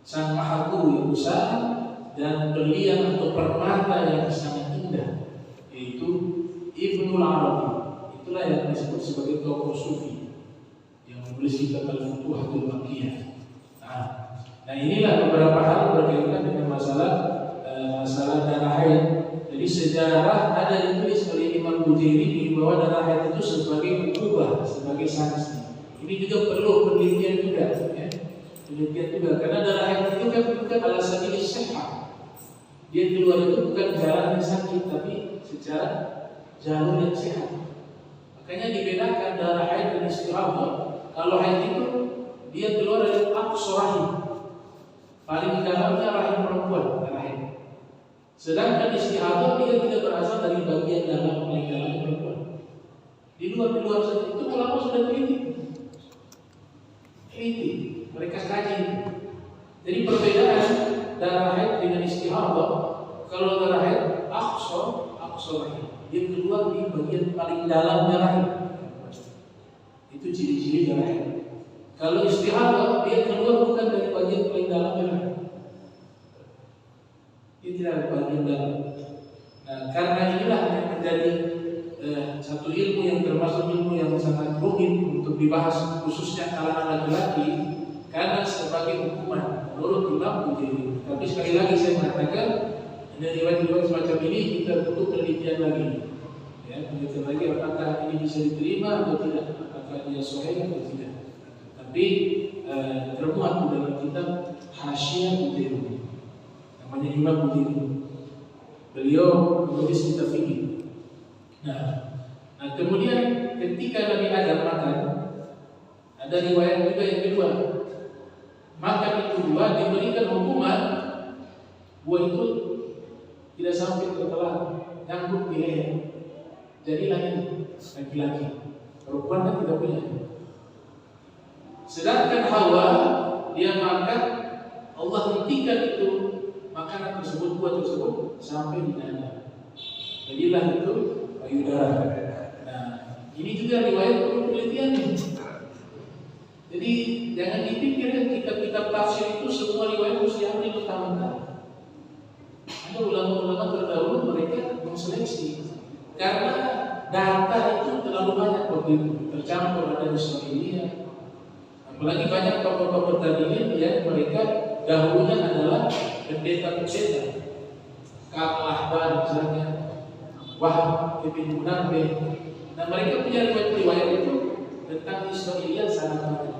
Sang maha guru yang besar dan berlian atau permata yang sangat indah, yaitu Ibnu Arabi. Itulah yang disebut sebagai tokoh sufi yang menulis kitab Al-Futuhatul Makkiyah. Nah, inilah beberapa hal berkaitan dengan masalah darah haid. Jadi sejarah ada ditulis oleh Imam Bujairi bahwa darah haid itu sebagai ukubah, sebagai sanksi. Ini juga perlu penelitian juga, ya. Penelitian juga, karena darah haid itu kan bukan alasan ini sehat. Dia keluar itu bukan jalan yang sakit, tapi secara jalur yang sehat. Makanya dibedakan darah haid dan istirahat. Kalau haid itu dia keluar dari aqsa rahim, paling dalamnya rahim perempuan, rahim. Sedangkan istihadah dia tidak berasal dari bagian dalam paling dalam perempuan. Di luar saja itu ulama sudah teliti, mereka kaji. Jadi perbedaan darah haid dengan istihadah, kalau darah haid aqsa rahim, dia keluar di bagian paling dalamnya rahim. Itu ciri-ciri darah haid. Kalau istihadah dia keluar bukan dari bagian paling dalamnya rahim. Dia tidak ada bagian dalam. Nah, karena inilah yang menjadi satu ilmu yang termasuk ilmu yang sangat rumit untuk dibahas khususnya kalangan laki-laki, karena sebagai hukuman menurut Imam Bukhari. Tapi sekali lagi saya mengatakan, dari riwayat-riwayat semacam ini kita butuh penelitian lagi. Ya, penelitian lagi apakah ini bisa diterima atau tidak, apakah dia sahih atau tidak. Tapi termuat dalam kitab Hasyiah Bukhari, namanya Imam Bukhari. Beliau menulis kitab fikih. Nah, kemudian ketika Nabi Adam makan, ada riwayat juga yang kedua, makan itu dua diberikan hukuman buah itu tidak sampai tertelan, nyangkut di leher, jadilah laki-laki. Perempuan kan tidak punya. Sedangkan Hawa dia makan, Allah hentikan itu makanan tersebut, buah tersebut sampai di dada. Jadilah itu payudara. Nah, ini juga riwayat perlu penelitian. Jadi jangan dipikir kitab-kitab tafsir itu semua riwayat harus diambil mentah-mentah. Ada ulama-ulama terdahulu mereka menseleksi karena data itu terlalu banyak waktu itu, tercampur ada Israiliyah. Apalagi banyak tokoh-tokoh tadinya yang mereka dahulunya adalah pendeta-pendeta. Ka'ab al-Ahbar misalnya, Wahab ibn Munabbih. Nah, mereka punya riwayat-riwayat itu tentang Israiliyah sangat banyak.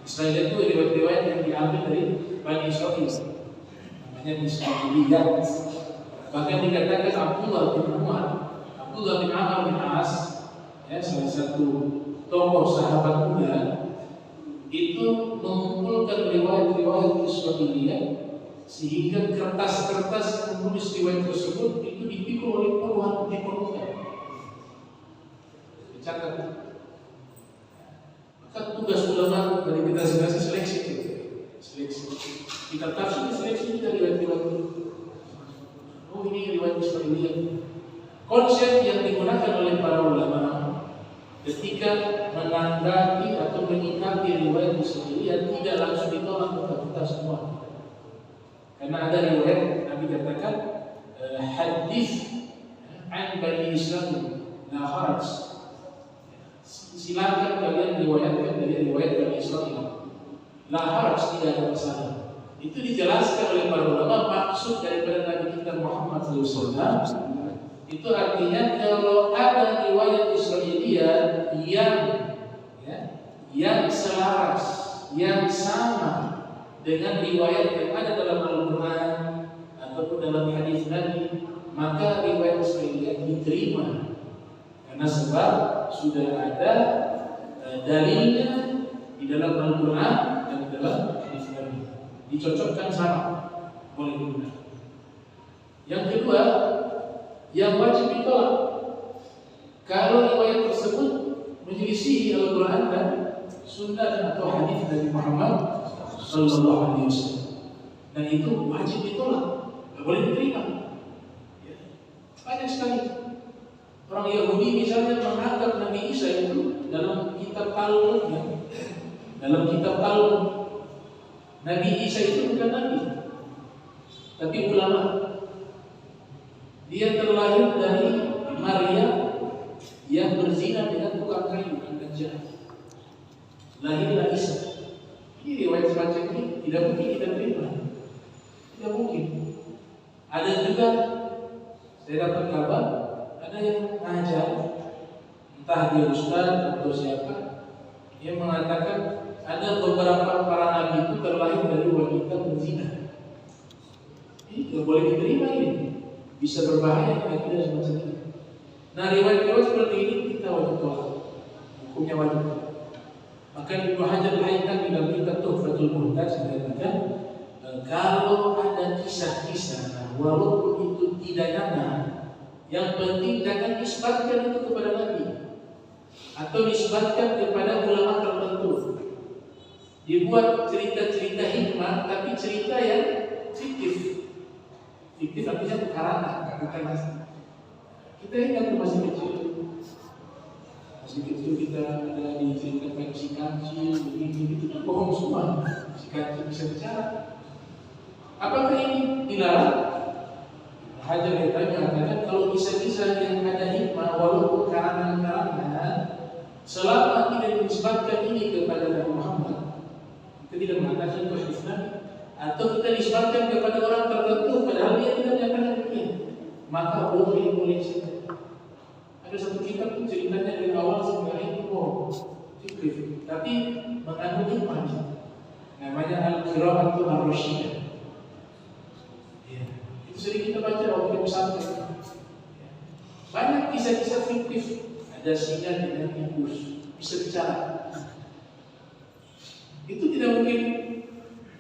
Israiliyah itu riwayat-riwayat yang diambil dari Bani Israil, namanya Israiliyah. Bahkan dikatakan Abdullah bin Amr bin As, ya, salah satu tokoh sahabat muda, itu mengumpulkan riwayat-riwayat Israiliyah sehingga kertas-kertas yang menulis riwayat tersebut itu dipikul oleh puluhan penulis. Dicatat. Maka tugas ulama dari kita seleksi. Kita tafsir seleksi dari riwayat-riwayat itu. Oh, ini riwayat Israiliyah. Konsep yang digunakan oleh para ulama ketika menanggapi atau menyikapi riwayat Israiliyah tidak langsung ditolak mentah-mentah semua. Karena ada riwayat Nabi katakan hadis an Bani Islam la haraj. Silakan kalian riwayatkan dari riwayat Bani Israil. La haraj, tidak ada masalah. Itu dijelaskan oleh para ulama maksud daripada Nabi kita Muhammad SAW. Itu artinya kalau ada riwayat Israiliyah yang selaras, yang sama dengan riwayat yang ada dalam Al-Quran ataupun dalam hadis Nabi, maka riwayat Israiliyah diterima karena sebab sudah ada dalilnya di dalam Al-Quran dan di dalam hadis Nabi, dicocokkan sama, boleh digunakan. Yang kedua, yang wajib ditolak kalau riwayat tersebut menyelisihi Al-Quran dan Sunnah atau hadis Nabi Muhammad Sallallahu Alaihi Wasallam, dan itu wajib ditolak, tidak boleh diterima. Ya. Banyak sekali orang Yahudi misalnya menganggap Nabi Isa itu dalam kitab Talmud, Nabi Isa itu bukan Nabi, tapi ulama. Dia terlahir dari Maria yang berzina dengan tukang kayu dan jahat. Lahirlah Isa. Ini riwayat semacam ini tidak mungkin kita terima. Tidak mungkin. Ada juga saya dapat kabar ada yang ngajar, entah dia ustaz atau siapa, yang mengatakan ada beberapa para nabi itu terlahir dari wanita berzina. Ini tidak boleh diterima ini. Bisa berbahaya kalau tidak semacam ini. Nah, riwayat-riwayat seperti ini kita wajib tolak. Hukumnya wajib tolak. Maka Ibnu Hajar Al-Haytami dalam kitab Tuhfatul Muhtaj mengatakan kalau ada kisah-kisah walaupun itu tidak nyata, yang penting jangan nisbatkan itu kepada Nabi atau nisbatkan kepada ulama tertentu. Dibuat cerita-cerita hikmah, tapi cerita yang fiktif. Fiktif artinya karangan, bukan asli. Kita ingat masih kecil. Masih kecil kita ada diceritakan si kancil, begini, itu kan bohong semua. Si kancil bisa bicara. Apakah ini dilarang? Hajar Haytami mengatakan kalau kisah-kisah yang ada hikmah walaupun karangan-karangan, selama tidak dinisbatkan ini kepada Nabi Muhammad, kita tidak mengatakan itu hadis Nabi, atau kita nisbatkan kepada orang tertentu padahal dia tidak menyatakan demikian, maka boleh saja. Ada satu kitab itu ceritanya dari awal sampai akhir bohong, fiktif, tapi mengandung hikmah. Namanya Al-Qira'atu Ar-Rasyidah. Ya, itu sering kita baca waktu di pesantren. Banyak kisah-kisah fiktif. Ada singa dengan tikus bisa bicara. Itu tidak mungkin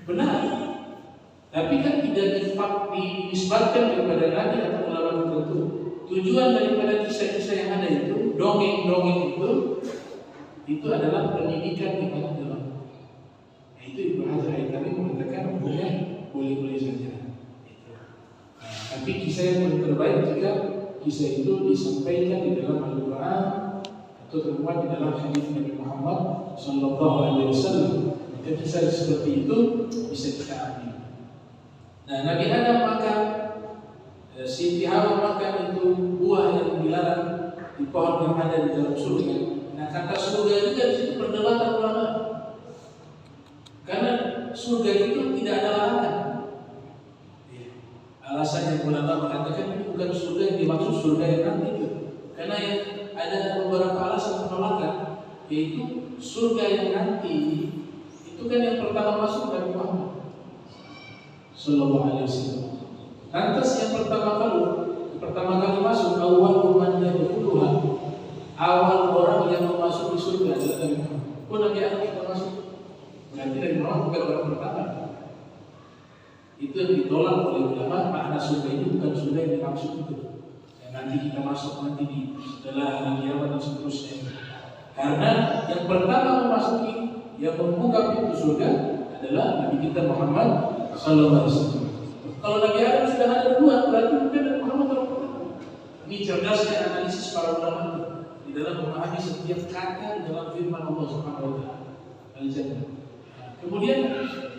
benar. Tapi kan tidak dinisbatkan kepada Nabi atau ulama tertentu. Tujuan daripada kisah-kisah yang ada itu, dongeng-dongeng itu adalah pendidikan di mana dalam. Nah, itu Ibnu Hajar Haytami mengatakan boleh saja. Tapi kisah yang paling terbaik jika kisah itu disampaikan di dalam Al-Quran atau termuat di dalam hadis Nabi Muhammad Sallallahu Alaihi Wasallam. Maka kisah seperti itu bisa kita ambil. Nah, Nabi Adam makan, Siti Hawa makan itu buah yang dilarang di pohon yang ada di dalam surga. Nah, kata surga itu kan situ perdebatan ulama. Karena surga itu tidak ada larangan. Alasan yang ulama mengatakan ini bukan surga yang dimaksud surga yang nanti itu. Karena yang ada beberapa alasan penolakan, yaitu surga yang nanti itu kan yang pertama masuk dari Muhammad Sallallahu Alaihi Wasallam. Lantas yang pertama kali masuk awal man yadkhuluha, awal orang yang masuk di surga adalah Nabi Muhammad. Pun Nabi Adam sudah masuk. Berarti Nabi Muhammad bukan orang pertama. Itu yang ditolak oleh ulama, makna surga ini bukan surga yang dimaksud itu. Yang nanti kita masuk nanti di setelah hari kiamat dan seterusnya. Karena yang pertama memasuki, yang membuka pintu surga adalah Nabi kita Muhammad Sallallahu Alaihi Wasallam. Kalau Nabi Adam sudah ada dua, berarti bukan Nabi Muhammad orang pertama. Ini cerdasnya analisis para ulama di dalam memahami setiap kata di dalam firman Allah Subhanahu Wa Taala. Al-Jannah. Kemudian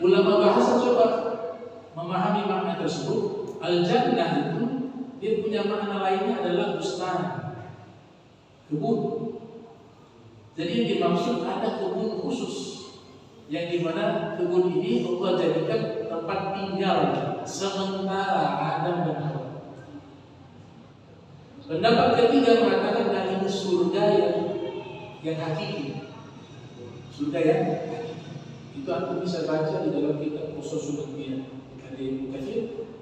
ulama bahasa coba memahami makna tersebut. Al-Jannah itu dia punya makna lainnya adalah bustan, kebun. Jadi yang dimaksud ada kebun khusus yang dimana kebun ini Allah jadikan tempat tinggal sementara Adam dan Hawa. Pendapat ketiga mengatakan bahwa ini surga yang hakiki, surga yang hakiki. Itu aku bisa baca di dalam kitab Ushul Anbiya.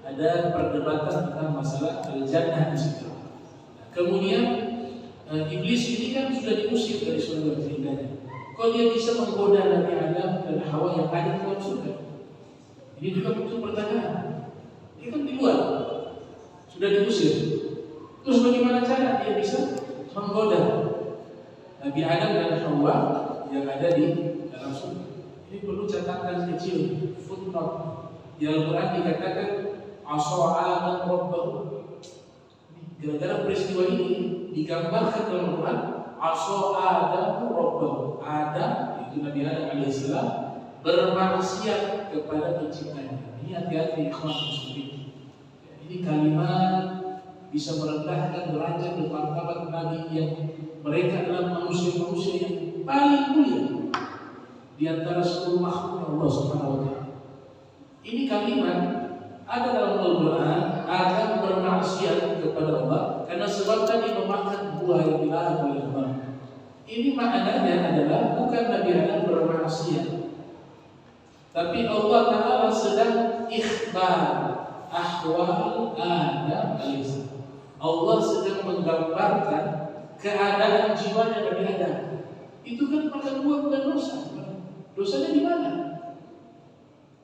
Ada perdebatan tentang masalah al-jannah di situ. Kemudian iblis ini kan sudah diusir dari surga ceritanya. Kok dia bisa menggoda Nabi Adam dan Hawa yang ada di dalam surga? Ini juga muncul pertanyaan. Dia kan di luar, sudah diusir. Terus bagaimana cara dia bisa menggoda Nabi Adam dan Hawa yang ada di dalam surga? Ini perlu catatan kecil, footnote. Di Al-Quran dikatakan asa'adan rabbahu. Gara-gara peristiwa ini digambarkan dalam Al-Quran asa'adan rabbahu. Adam, itu Nabi Adam alaihissalam, bermaksiat kepada penciptanya. Ini hati-hati ikhwan muslimin. Ini kalimat bisa merendahkan derajat dan martabat Nabi yang mereka adalah manusia-manusia yang paling mulia di antara seluruh makhluk Allah Subhanahu Wa Taala. Ini kalimat ada dalam Al-Quran akan bermaksiat kepada Allah karena sebab tadi memakan buah yang dilarang oleh Allah. Ini maknanya adalah bukan Nabi Adam bermaksiat, tapi Allah Ta'ala sedang ikhbar ahwal Adam alaihissalam. Allah sedang menggambarkan keadaan jiwanya Nabi Adam. Itu kan makan buah bukan dosa. Dosanya di mana?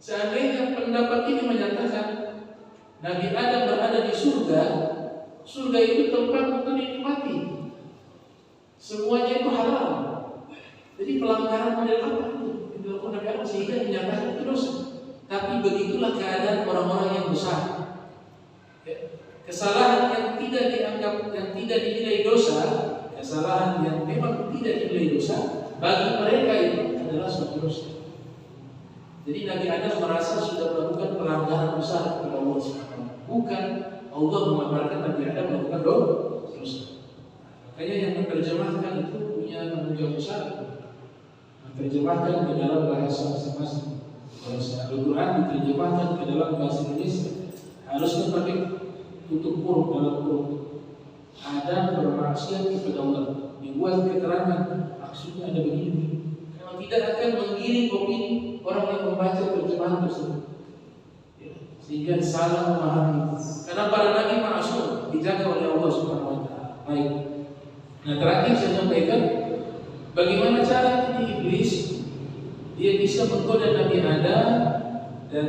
Seandainya pendapat ini menyatakan Nabi Adam berada di surga, surga itu tempat untuk dinikmati. Semuanya itu halal. Jadi pelanggaran model apa itu yang dilakukan Nabi Adam sehingga dinyatakan itu dosa. Tapi begitulah keadaan orang-orang yang besar. Kesalahan yang tidak dianggap, yang tidak dinilai dosa, kesalahan yang memang tidak dinilai dosa, bagi mereka itu adalah suatu dosa. Jadi Nabi Adam merasa sudah melakukan pelanggaran besar kepada Allah SWT. Bukan Allah mengabarkan Nabi Adam melakukan dosa. Makanya yang menerjemahkan itu punya tanggung jawab besar. Menerjemahkan ke dalam bahasa masing-masing. Bahasa Al-Quran diterjemahkan ke dalam bahasa Indonesia. Harusnya pakai tutup huruf dalam huruf. Adam bermaksiat kepada Allah. Dibuat keterangan maksudnya ada begini. Kalau tidak akan menggiring opini orang yang membaca terjemahan tersebut, sehingga salah memahami. Karena para nabi maksum dijaga oleh Allah Subhanahu Wa Taala. Baik. Nah terakhir saya sampaikan bagaimana cara iblis dia bisa menggoda Nabi Adam dan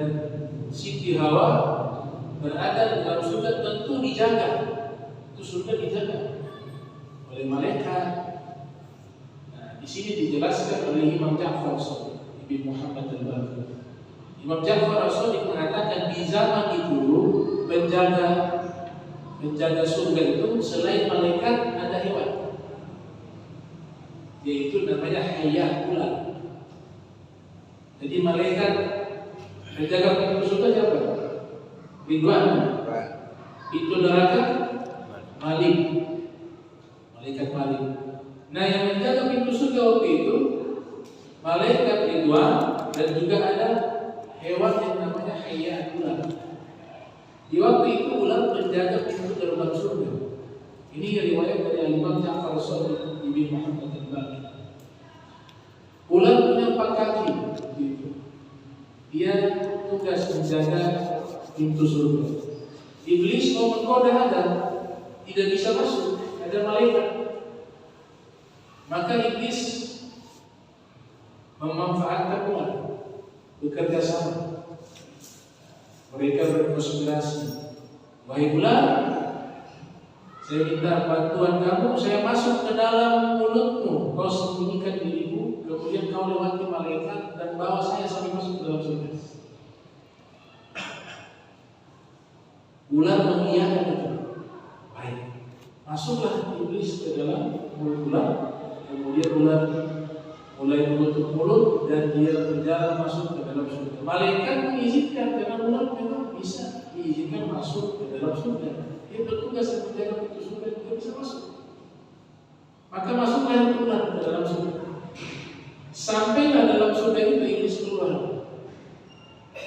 Siti Hawa berada dalam surga, tentu dijaga. Itu surga dijaga oleh malaikat. Nah, di sini dijelaskan oleh Imam Ja'far As-Shadiq bin Muhammad Al-Baqir. Imam Ja'far As-Shadiq mengatakan di zaman itu menjaga surga itu selain malaikat ada hewan, yaitu namanya hayat ular. Jadi malaikat menjaga pintu surga siapa? Ridwan. Pintu neraka Malik. Malaikat Malik. Nah yang menjaga pintu surga waktu itu malaikat Ridwan dan juga ada hewan yang namanya hayat ular. Di waktu itu ular menjaga pintu gerbang surga. Ini riwayat dari Imam Ja'far As-Shadiq bin Muhammad Al-Baqir. Ular punya 4 kaki. Dia tugas menjaga pintu surga. Iblis mau menggoda Adam, tidak bisa masuk, ada malaikat. Maka iblis memanfaatkan ular, bekerja sama. Mereka berkonspirasi. Wahai ular, saya minta bantuan kamu, saya masuk ke dalam mulutmu, kau sembunyikan dirimu, kemudian kau lewati malaikat dan bawa saya sampai masuk ke dalam surga. Ular mengiyakan itu. Baik, masuklah iblis ke dalam mulut ular, kemudian ular mulai menutup mulut dan dia berjalan masuk ke dalam surga. Malaikat mengizinkan karena ular memang bisa diizinkan masuk ke dalam surga. Dia bertugas menjaga pintu surga juga bisa masuk. Maka masuklah ular ke dalam surga. Sampailah dalam surga itu iblis keluar.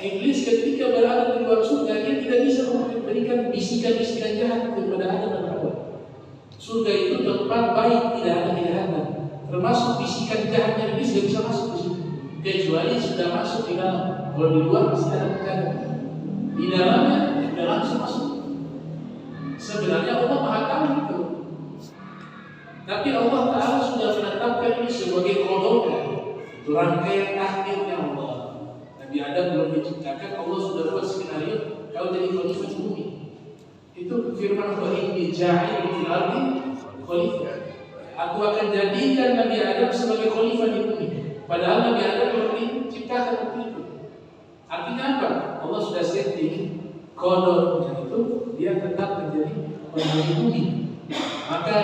Iblis ketika berada di luar surga dia tidak bisa memberikan bisikan-bisikan jahat kepada Adam dan Hawa. Surga itu tempat baik, tidak ada kejahatan. Termasuk bisikan jahatnya iblis tidak bisa masuk di situ. Kecuali sudah masuk di dalam. Kalau di luar masih ada kejahatan. Di dalamnya sudah langsung masuk. Sebenarnya Allah Maha tahu itu. Tapi Allah Ta'ala sudah menetapkan ini sebagai kodoknya. Itu rangkaian takdirnya Allah. Nabi Adam belum diciptakan, Allah sudah buat skenario kau jadi khalifah di bumi. Itu firman Allah, inni ja'ilun fil ardi khalifah. Aku akan jadikan Nabi Adam sebagai khalifah di bumi. Padahal Nabi Adam belum diciptakan waktu itu. Artinya apa? Allah sudah setting kodoknya itu dia tetap menjadi penghuni bumi. Maka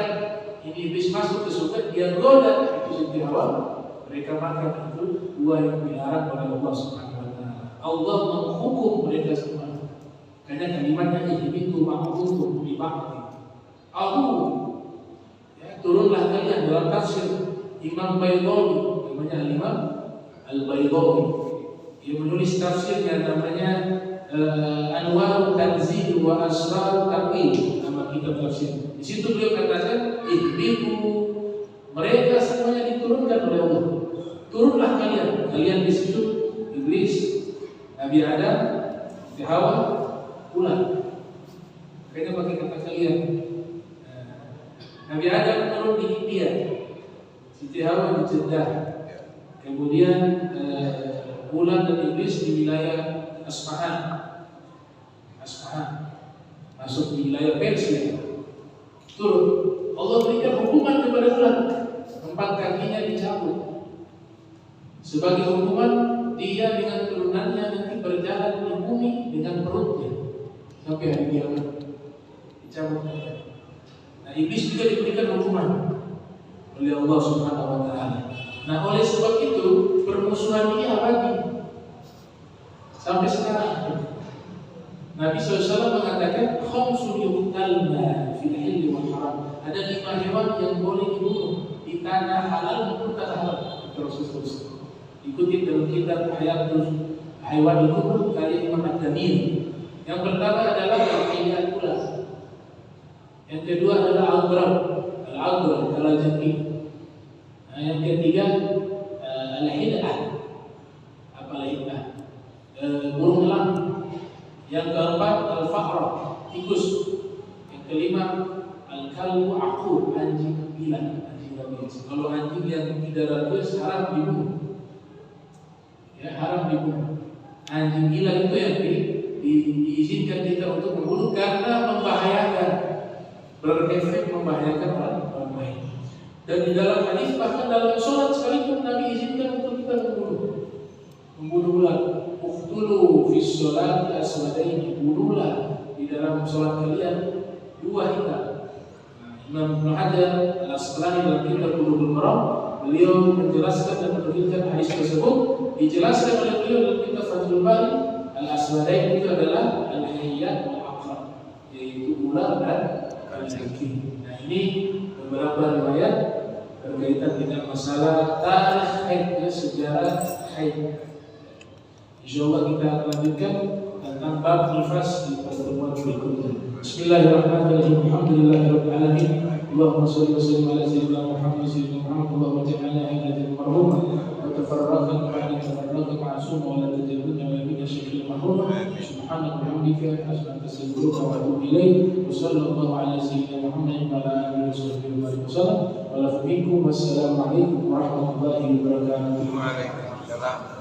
ini iblis masuk ke surga, dia goda itu Siti Hawa. Mereka makan itu buah yang dilarang oleh Allah Subhanahu Wa Taala. Allah menghukum mereka semua. Karena kalimatnya ihbitu ma'rufun bi ba'di. Turunlah kalian dalam tafsir Imam Baydawi, namanya Imam Al-Baydawi. Dia menulis tafsirnya namanya Anwar Tanzil wa Asrar Taqwim, nama kitab tafsir. Di situ beliau katakan ihbitu, mereka semuanya diturunkan oleh Allah. Turunlah kalian di situ iblis, Nabi Adam, Hawa, ular. Kayaknya pakai kata kalian. Nabi Adam turun di India. Siti Hawa di Jeddah. Kemudian bulan dan iblis di wilayah Asfahan. Masuk di wilayah Persia. Turun. Allah berikan hukuman kepada bulan. 4 kakinya dicabut. Sebagai hukuman, dia dengan turunannya nanti berjalan di bumi dengan perutnya sampai hari kiamat. Dicabut. Nah, iblis juga diberikan hukuman oleh Allah Subhanahu wa taala. Nah, oleh sebab itu permusuhan ini abadi sampai sekarang. Nabi SAW mengatakan khamsun yuqtalna fil hilli wal haram. Ada 5 hewan yang boleh dibunuh di tanah halal maupun tanah haram. Terus ikuti dalam kitab Hayatul Haywan Kubur karya Imam Ad-Damir. Yang pertama adalah al-hayat ulas. Yang kedua adalah al-aghrab, kalajengking. Nah, yang ketiga al-hid'ah. Apa al-hid'ah? Burung elang. Yang keempat al-fa'rah, tikus. Yang kelima al-kalbu aqur, anjing gila, anjing rabies. Kalau anjing yang tidak rabies haram dibunuh. Ya, haram dibunuh. Anjing gila itu yang diizinkan kita untuk membunuh karena membahayakan, berefek membahayakan orang lain. Dan di dalam hadis bahkan dalam sholat sekalipun Nabi izinkan untuk kita membunuh ular. Uqtulu fi sholati aswadaini, bunuhlah di dalam sholat kalian 2 hitam. Imam Ibnu Hajar Al-Asqalani dalam kitab Bulughul Maram beliau menjelaskan dan menukilkan hadis tersebut. Dijelaskan oleh beliau dalam kitab Fathul Bari, al-aswadain itu adalah al-hayyat wal aqrab, yaitu ular dan kalajengking. Nah, ini beberapa riwayat berkaitan dengan masalah tarikh haid, sejarah haid. Insyaallah kita akan lanjutkan tentang bab nifas di pertemuan berikutnya. Bismillahirrahmanirrahim. Alhamdulillahirabbil alamin. Allahumma shalli wa sallim ala sayyidina Muhammad Allahumma ja'alna hadiyan marhumah wa tafarraqna ba'da tafarraqna ma'sum wa la tajalluna wa min syarril mahrum. Subhanaka wa bihamdika asyhadu an la ilaha illa anta wa atubu ilaik. Wa sallallahu ala sayyidina Muhammad wa ala alihi wa sahbihi wa sallam. Wassalamu alaikum warahmatullahi wabarakatuh. Waalaikumsalam.